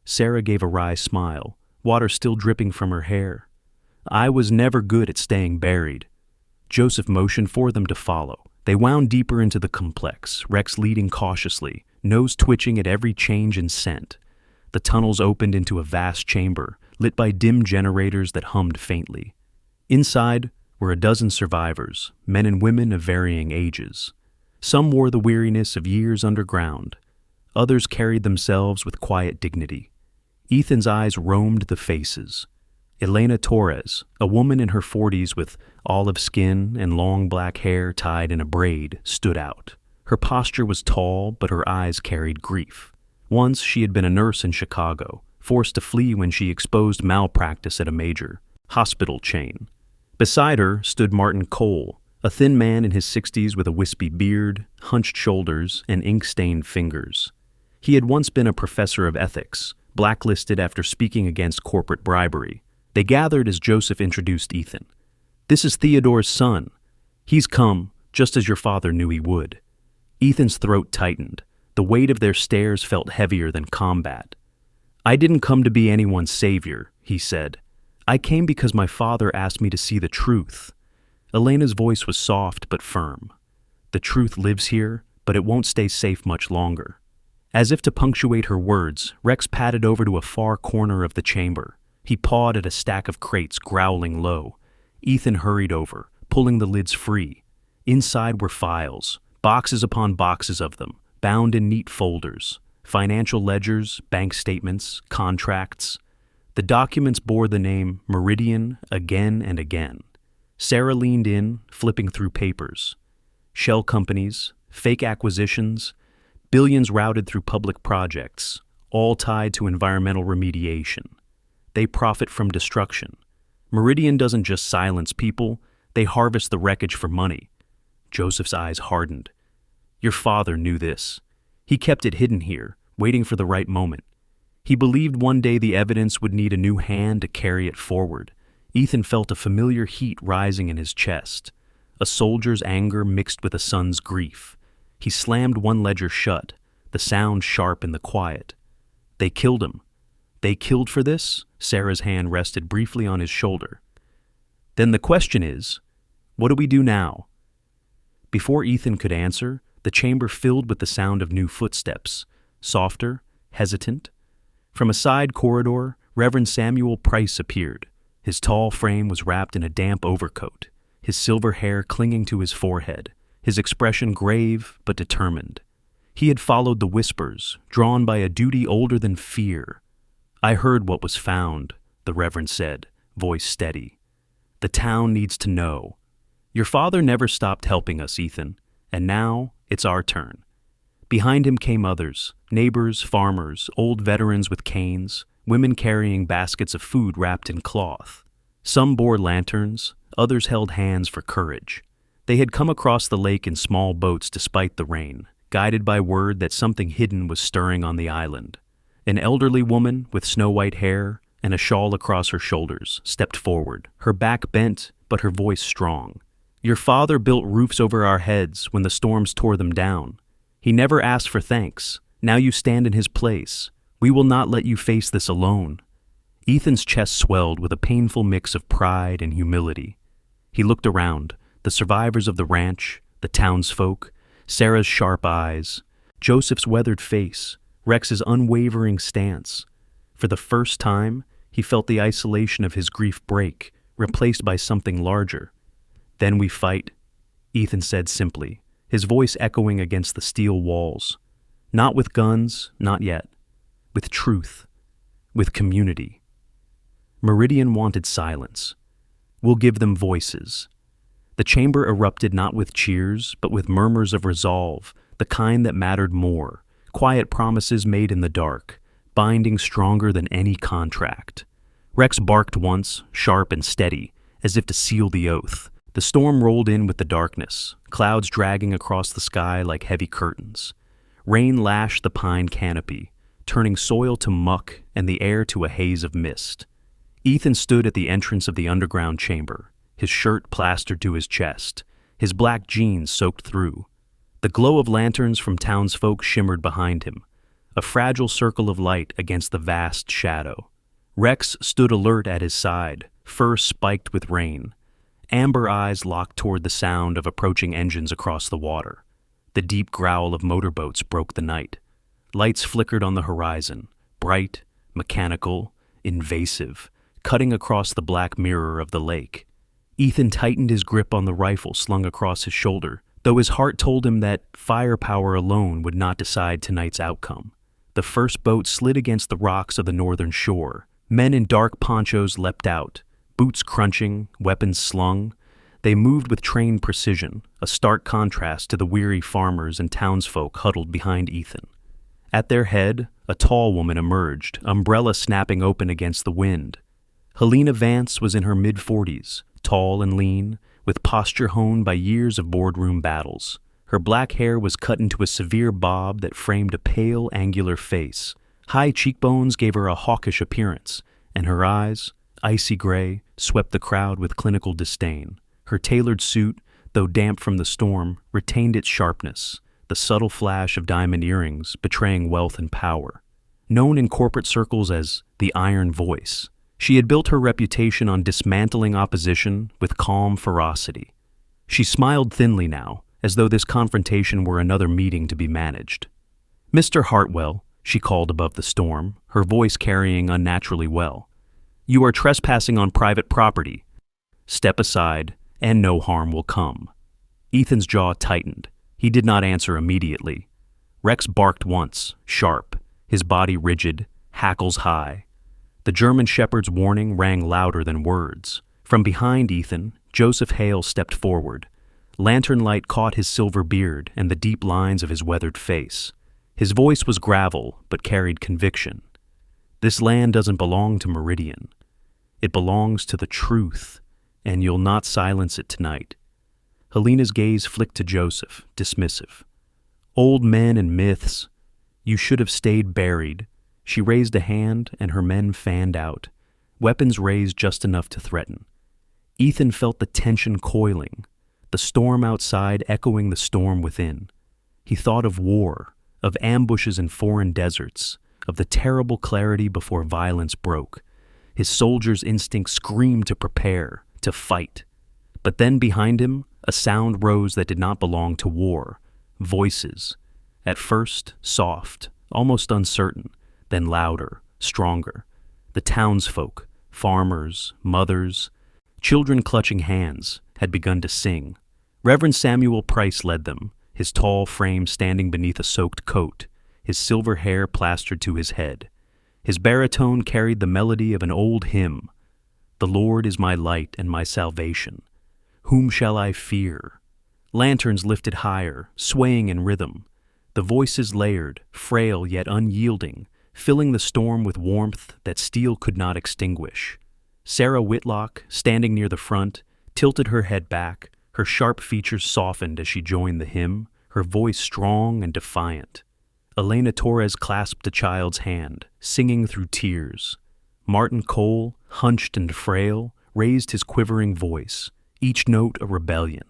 Sarah gave a wry smile, water still dripping from her hair. "I was never good at staying buried." Joseph motioned for them to follow. They wound deeper into the complex, Rex leading cautiously, nose twitching at every change in scent. The tunnels opened into a vast chamber, lit by dim generators that hummed faintly. Inside were a dozen survivors, men and women of varying ages. Some wore the weariness of years underground. Others carried themselves with quiet dignity. Ethan's eyes roamed the faces. Elena Torres, a woman in her 40s with olive skin and long black hair tied in a braid, stood out. Her posture was tall, but her eyes carried grief. Once she had been a nurse in Chicago, forced to flee when she exposed malpractice at a major hospital chain. Beside her stood Martin Cole, a thin man in his 60s with a wispy beard, hunched shoulders, and ink-stained fingers. He had once been a professor of ethics, blacklisted after speaking against corporate bribery. They gathered as Joseph introduced Ethan. "This is Theodore's son. He's come, just as your father knew he would." Ethan's throat tightened. The weight of their stares felt heavier than combat. "I didn't come to be anyone's savior," he said. "I came because my father asked me to see the truth." Elena's voice was soft but firm. "The truth lives here, but it won't stay safe much longer." As if to punctuate her words, Rex padded over to a far corner of the chamber. He pawed at a stack of crates, growling low. Ethan hurried over, pulling the lids free. Inside were files, boxes upon boxes of them, bound in neat folders. Financial ledgers, bank statements, contracts. The documents bore the name Meridian again and again. Sarah leaned in, flipping through papers. Shell companies, fake acquisitions, billions routed through public projects, all tied to environmental remediation. They profit from destruction. Meridian doesn't just silence people, they harvest the wreckage for money. Joseph's eyes hardened. "Your father knew this. He kept it hidden here, waiting for the right moment. He believed one day the evidence would need a new hand to carry it forward." Ethan felt a familiar heat rising in his chest, a soldier's anger mixed with a son's grief. He slammed one ledger shut, the sound sharp in the quiet. "They killed him." "They killed for this?" Sarah's hand rested briefly on his shoulder. "Then the question is, what do we do now?" Before Ethan could answer, the chamber filled with the sound of new footsteps, softer, hesitant. From a side corridor, Reverend Samuel Price appeared. His tall frame was wrapped in a damp overcoat, his silver hair clinging to his forehead, his expression grave but determined. He had followed the whispers, drawn by a duty older than fear. "I heard what was found," the Reverend said, voice steady. "The town needs to know. Your father never stopped helping us, Ethan, and now it's our turn." Behind him came others, neighbors, farmers, old veterans with canes, women carrying baskets of food wrapped in cloth. Some bore lanterns, others held hands for courage. They had come across the lake in small boats despite the rain, guided by word that something hidden was stirring on the island. An elderly woman with snow-white hair and a shawl across her shoulders stepped forward, her back bent but her voice strong. "Your father built roofs over our heads when the storms tore them down. He never asked for thanks. Now you stand in his place. We will not let you face this alone." Ethan's chest swelled with a painful mix of pride and humility. He looked around, the survivors of the ranch, the townsfolk, Sarah's sharp eyes, Joseph's weathered face, Rex's unwavering stance. For the first time, he felt the isolation of his grief break, replaced by something larger. "Then we fight," Ethan said simply, his voice echoing against the steel walls. "Not with guns, not yet. With truth. With community." Meridian wanted silence. "We'll give them voices." The chamber erupted not with cheers, but with murmurs of resolve, the kind that mattered more, quiet promises made in the dark, binding stronger than any contract. Rex barked once, sharp and steady, as if to seal the oath. The storm rolled in with the darkness, clouds dragging across the sky like heavy curtains. Rain lashed the pine canopy, turning soil to muck and the air to a haze of mist. Ethan stood at the entrance of the underground chamber, his shirt plastered to his chest, his black jeans soaked through. The glow of lanterns from townsfolk shimmered behind him, a fragile circle of light against the vast shadow. Rex stood alert at his side, fur spiked with rain. Amber eyes locked toward the sound of approaching engines across the water. The deep growl of motorboats broke the night. Lights flickered on the horizon, bright, mechanical, invasive, cutting across the black mirror of the lake. Ethan tightened his grip on the rifle slung across his shoulder, though his heart told him that firepower alone would not decide tonight's outcome. The first boat slid against the rocks of the northern shore. Men in dark ponchos leapt out, boots crunching, weapons slung. They moved with trained precision, a stark contrast to the weary farmers and townsfolk huddled behind Ethan. At their head, a tall woman emerged, umbrella snapping open against the wind. Helena Vance was in her mid-40s, tall and lean, with posture honed by years of boardroom battles. Her black hair was cut into a severe bob that framed a pale, angular face. High cheekbones gave her a hawkish appearance, and her eyes, icy gray, swept the crowd with clinical disdain. Her tailored suit, though damp from the storm, retained its sharpness, the subtle flash of diamond earrings betraying wealth and power. Known in corporate circles as the Iron Voice, she had built her reputation on dismantling opposition with calm ferocity. She smiled thinly now, as though this confrontation were another meeting to be managed. "Mr. Hartwell," she called above the storm, her voice carrying unnaturally well, "you are trespassing on private property. Step aside, and no harm will come." Ethan's jaw tightened. He did not answer immediately. Rex barked once, sharp, his body rigid, hackles high. The German shepherd's warning rang louder than words. From behind Ethan, Joseph Hale stepped forward. Lantern light caught his silver beard and the deep lines of his weathered face. His voice was gravel, but carried conviction. "This land doesn't belong to Meridian. It belongs to the truth, and you'll not silence it tonight." Helena's gaze flicked to Joseph, dismissive. "Old men and myths. You should have stayed buried." She raised a hand, and her men fanned out, weapons raised just enough to threaten. Ethan felt the tension coiling, the storm outside echoing the storm within. He thought of war, of ambushes in foreign deserts, of the terrible clarity before violence broke. His soldier's instinct screamed to prepare, to fight. But then behind him, a sound rose that did not belong to war. Voices. At first, soft, almost uncertain, then louder, stronger. The townsfolk, farmers, mothers, children clutching hands, had begun to sing. Reverend Samuel Price led them, his tall frame standing beneath a soaked coat, his silver hair plastered to his head. His baritone carried the melody of an old hymn. "The Lord is my light and my salvation. Whom shall I fear?" Lanterns lifted higher, swaying in rhythm. The voices layered, frail yet unyielding, filling the storm with warmth that steel could not extinguish. Sarah Whitlock, standing near the front, tilted her head back, her sharp features softened as she joined the hymn, her voice strong and defiant. Elena Torres clasped the child's hand, singing through tears. Martin Cole, hunched and frail, raised his quivering voice, each note a rebellion.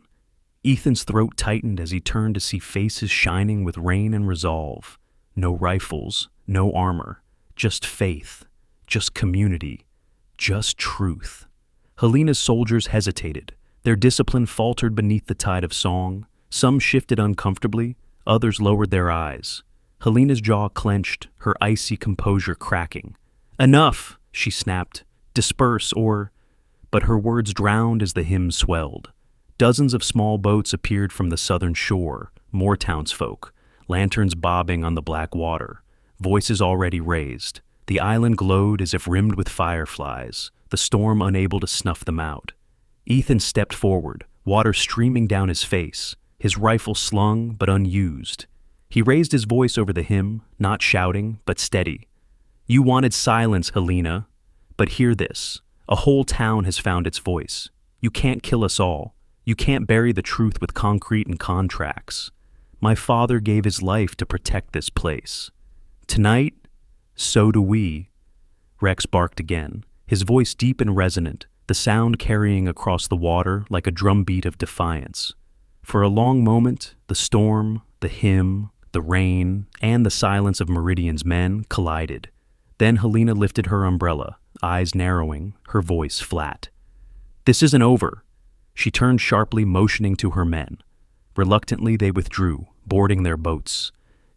Ethan's throat tightened as he turned to see faces shining with rain and resolve. No rifles, no armor, just faith, just community, just truth. Helena's soldiers hesitated. Their discipline faltered beneath the tide of song. Some shifted uncomfortably, others lowered their eyes. Helena's jaw clenched, her icy composure cracking. "Enough!" she snapped. "Disperse, or—" But her words drowned as the hymn swelled. Dozens of small boats appeared from the southern shore, more townsfolk, lanterns bobbing on the black water, voices already raised. The island glowed as if rimmed with fireflies, the storm unable to snuff them out. Ethan stepped forward, water streaming down his face, his rifle slung but unused. He raised his voice over the hymn, not shouting, but steady. "You wanted silence, Helena, but hear this. A whole town has found its voice. You can't kill us all. You can't bury the truth with concrete and contracts. My father gave his life to protect this place. Tonight, so do we." Rex barked again, his voice deep and resonant, the sound carrying across the water like a drumbeat of defiance. For a long moment, the storm, the hymn, the rain, and the silence of Meridian's men collided. Then Helena lifted her umbrella, eyes narrowing, her voice flat. "This isn't over." She turned sharply, motioning to her men. Reluctantly, they withdrew, boarding their boats.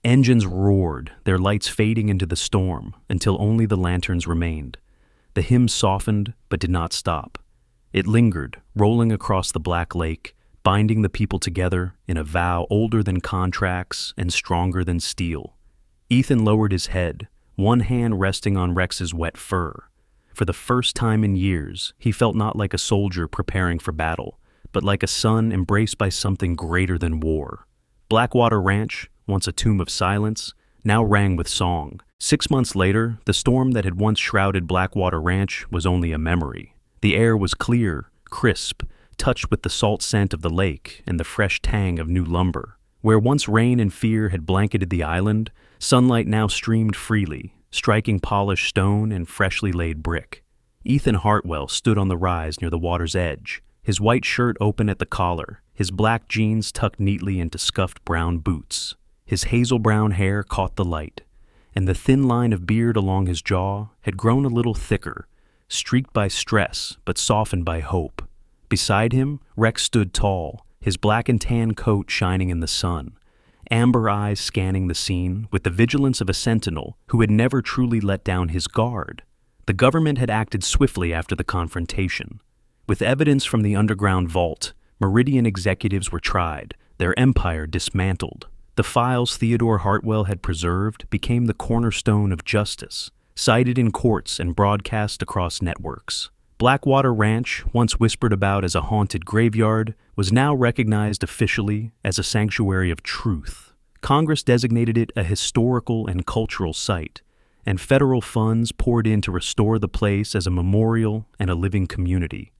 Engines roared, their lights fading into the storm, until only the lanterns remained. The hymn softened, but did not stop. It lingered, rolling across the black lake, binding the people together in a vow older than contracts and stronger than steel. Ethan lowered his head, one hand resting on Rex's wet fur. For the first time in years, he felt not like a soldier preparing for battle, but like a son embraced by something greater than war. Blackwater Ranch, once a tomb of silence, now rang with song. 6 months later, the storm that had once shrouded Blackwater Ranch was only a memory. The air was clear, crisp, touched with the salt scent of the lake and the fresh tang of new lumber. Where once rain and fear had blanketed the island, sunlight now streamed freely, striking polished stone and freshly laid brick. Ethan Hartwell stood on the rise near the water's edge, his white shirt open at the collar, his black jeans tucked neatly into scuffed brown boots. His hazel-brown hair caught the light, and the thin line of beard along his jaw had grown a little thicker, streaked by stress but softened by hope. Beside him, Rex stood tall, his black and tan coat shining in the sun, amber eyes scanning the scene with the vigilance of a sentinel who had never truly let down his guard. The government had acted swiftly after the confrontation. With evidence from the underground vault, Meridian executives were tried, their empire dismantled. The files Theodore Hartwell had preserved became the cornerstone of justice, cited in courts and broadcast across networks. Blackwater Ranch, once whispered about as a haunted graveyard, was now recognized officially as a sanctuary of truth. Congress designated it a historical and cultural site, and federal funds poured in to restore the place as a memorial and a living community.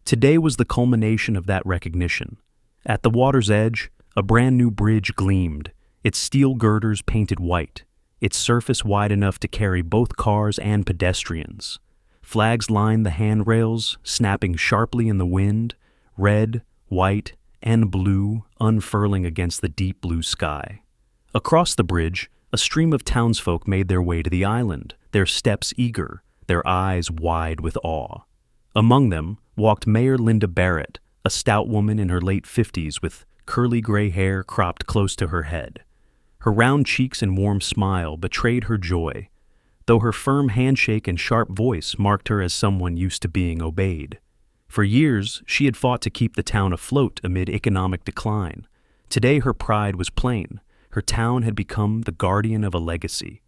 Today was the culmination of that recognition. At the water's edge, a brand new bridge gleamed, its steel girders painted white, its surface wide enough to carry both cars and pedestrians. Flags lined the handrails, snapping sharply in the wind, red, white, and blue unfurling against the deep blue sky. Across the bridge, a stream of townsfolk made their way to the island, their steps eager, their eyes wide with awe. Among them walked Mayor Linda Barrett, a stout woman in her late 50s with curly gray hair cropped close to her head. Her round cheeks and warm smile betrayed her joy, though her firm handshake and sharp voice marked her as someone used to being obeyed. For years, she had fought to keep the town afloat amid economic decline. Today her pride was plain. Her town had become the guardian of a legacy.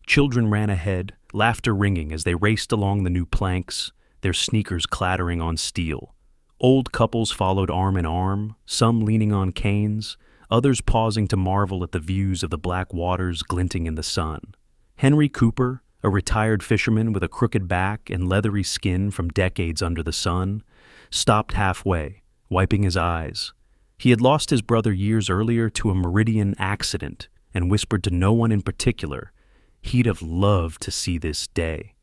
Children ran ahead, laughter ringing as they raced along the new planks, their sneakers clattering on steel. Old couples followed arm in arm, some leaning on canes, others pausing to marvel at the views of the black waters glinting in the sun. Henry Cooper, a retired fisherman with a crooked back and leathery skin from decades under the sun, stopped halfway, wiping his eyes. He had lost his brother years earlier to a meridian accident and whispered to no one in particular he'd have loved to see this day.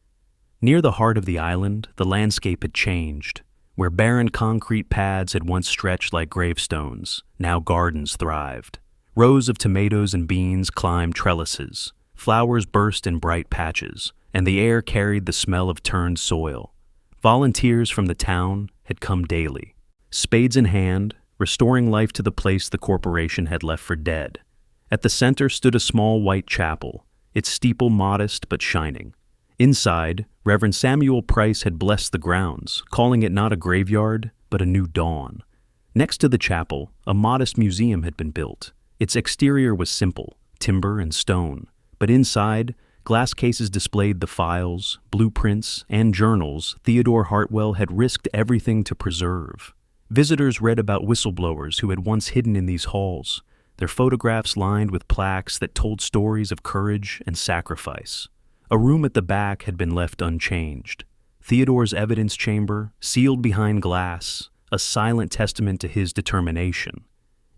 Near the heart of the island, the landscape had changed. Where barren concrete pads had once stretched like gravestones, now gardens thrived. Rows of tomatoes and beans climbed trellises. Flowers burst in bright patches, and the air carried the smell of turned soil. Volunteers from the town had come daily, spades in hand, restoring life to the place the corporation had left for dead. At the center stood a small white chapel, its steeple modest but shining. Inside, Reverend Samuel Price had blessed the grounds, calling it not a graveyard, but a new dawn. Next to the chapel, a modest museum had been built. Its exterior was simple, timber and stone, but inside, glass cases displayed the files, blueprints, and journals Theodore Hartwell had risked everything to preserve. Visitors read about whistleblowers who had once hidden in these halls, their photographs lined with plaques that told stories of courage and sacrifice. A room at the back had been left unchanged. Theodore's evidence chamber, sealed behind glass, a silent testament to his determination.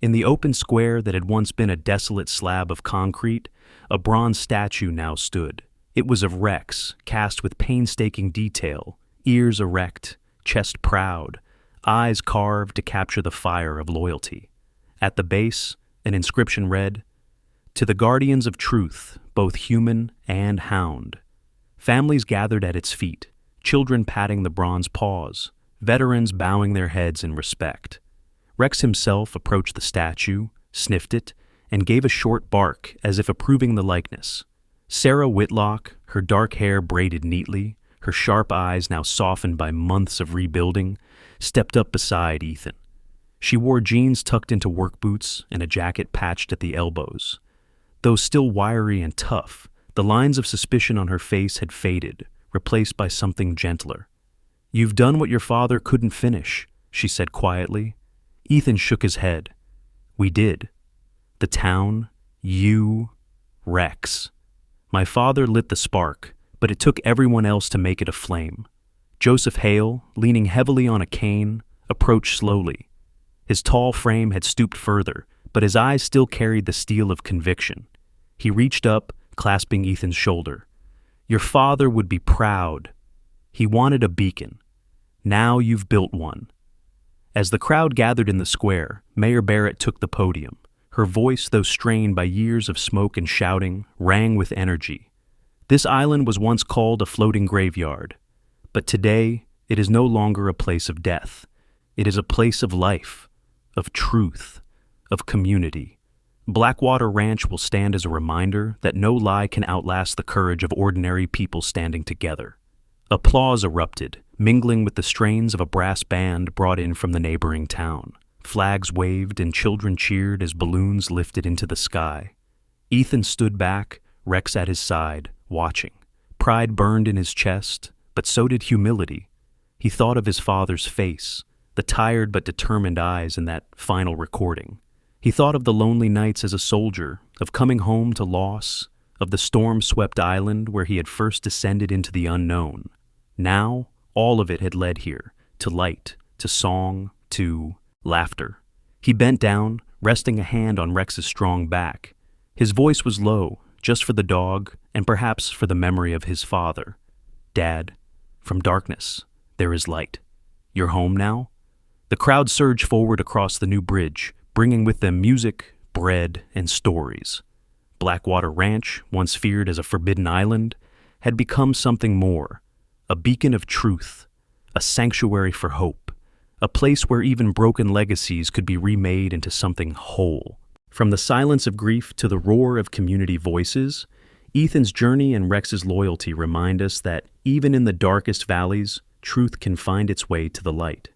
In the open square that had once been a desolate slab of concrete, a bronze statue now stood. It was of Rex, cast with painstaking detail, ears erect, chest proud, eyes carved to capture the fire of loyalty. At the base, an inscription read, "To the guardians of truth, both human and hound." Families gathered at its feet, children patting the bronze paws, veterans bowing their heads in respect. Rex himself approached the statue, sniffed it, and gave a short bark as if approving the likeness. Sarah Whitlock, her dark hair braided neatly, her sharp eyes now softened by months of rebuilding, stepped up beside Ethan. She wore jeans tucked into work boots and a jacket patched at the elbows. Though still wiry and tough, the lines of suspicion on her face had faded, replaced by something gentler. "You've done what your father couldn't finish," she said quietly. Ethan shook his head. "We did. The town, you, Rex. My father lit the spark, but it took everyone else to make it a flame." Joseph Hale, leaning heavily on a cane, approached slowly. His tall frame had stooped further, but his eyes still carried the steel of conviction. He reached up, clasping Ethan's shoulder. "Your father would be proud. He wanted a beacon. Now you've built one." As the crowd gathered in the square, Mayor Barrett took the podium. Her voice, though strained by years of smoke and shouting, rang with energy. This island was once called a floating graveyard, but today it is no longer a place of death. It is a place of life, of truth, of community. Blackwater Ranch will stand as a reminder that no lie can outlast the courage of ordinary people standing together. Applause erupted, mingling with the strains of a brass band brought in from the neighboring town. Flags waved and children cheered as balloons lifted into the sky. Ethan stood back, Rex at his side, watching. Pride burned in his chest, but so did humility. He thought of his father's face, the tired but determined eyes in that final recording. He thought of the lonely nights as a soldier, of coming home to loss, of the storm-swept island where he had first descended into the unknown. Now, all of it had led here, to light, to song, to laughter. He bent down, resting a hand on Rex's strong back. His voice was low, just for the dog, and perhaps for the memory of his father. "Dad, from darkness, there is light. You're home now?" The crowd surged forward across the new bridge, bringing with them music, bread, and stories. Blackwater Ranch, once feared as a forbidden island, had become something more, a beacon of truth, a sanctuary for hope, a place where even broken legacies could be remade into something whole. From the silence of grief to the roar of community voices, Ethan's journey and Rex's loyalty remind us that even in the darkest valleys, truth can find its way to the light.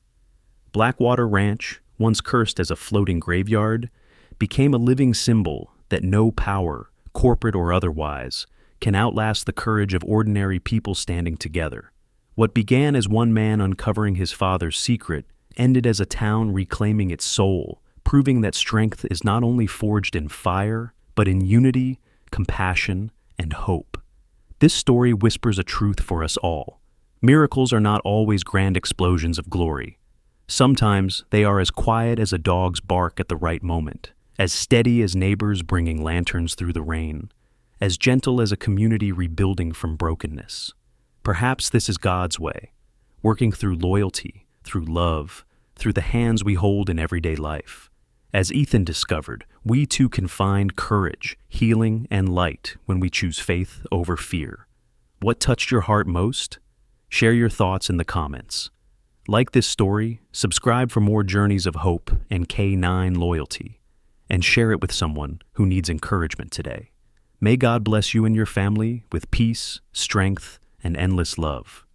Blackwater Ranch, once cursed as a floating graveyard, became a living symbol that no power, corporate or otherwise, can outlast the courage of ordinary people standing together. What began as one man uncovering his father's secret ended as a town reclaiming its soul, proving that strength is not only forged in fire, but in unity, compassion, and hope. This story whispers a truth for us all. Miracles are not always grand explosions of glory. Sometimes they are as quiet as a dog's bark at the right moment, as steady as neighbors bringing lanterns through the rain, as gentle as a community rebuilding from brokenness. Perhaps this is God's way, working through loyalty, through love, through the hands we hold in everyday life. As Ethan discovered, we too can find courage, healing, and light when we choose faith over fear. What touched your heart most? Share your thoughts in the comments. Like this story, subscribe for more journeys of hope and K9 loyalty, and share it with someone who needs encouragement today. May God bless you and your family with peace, strength, and endless love.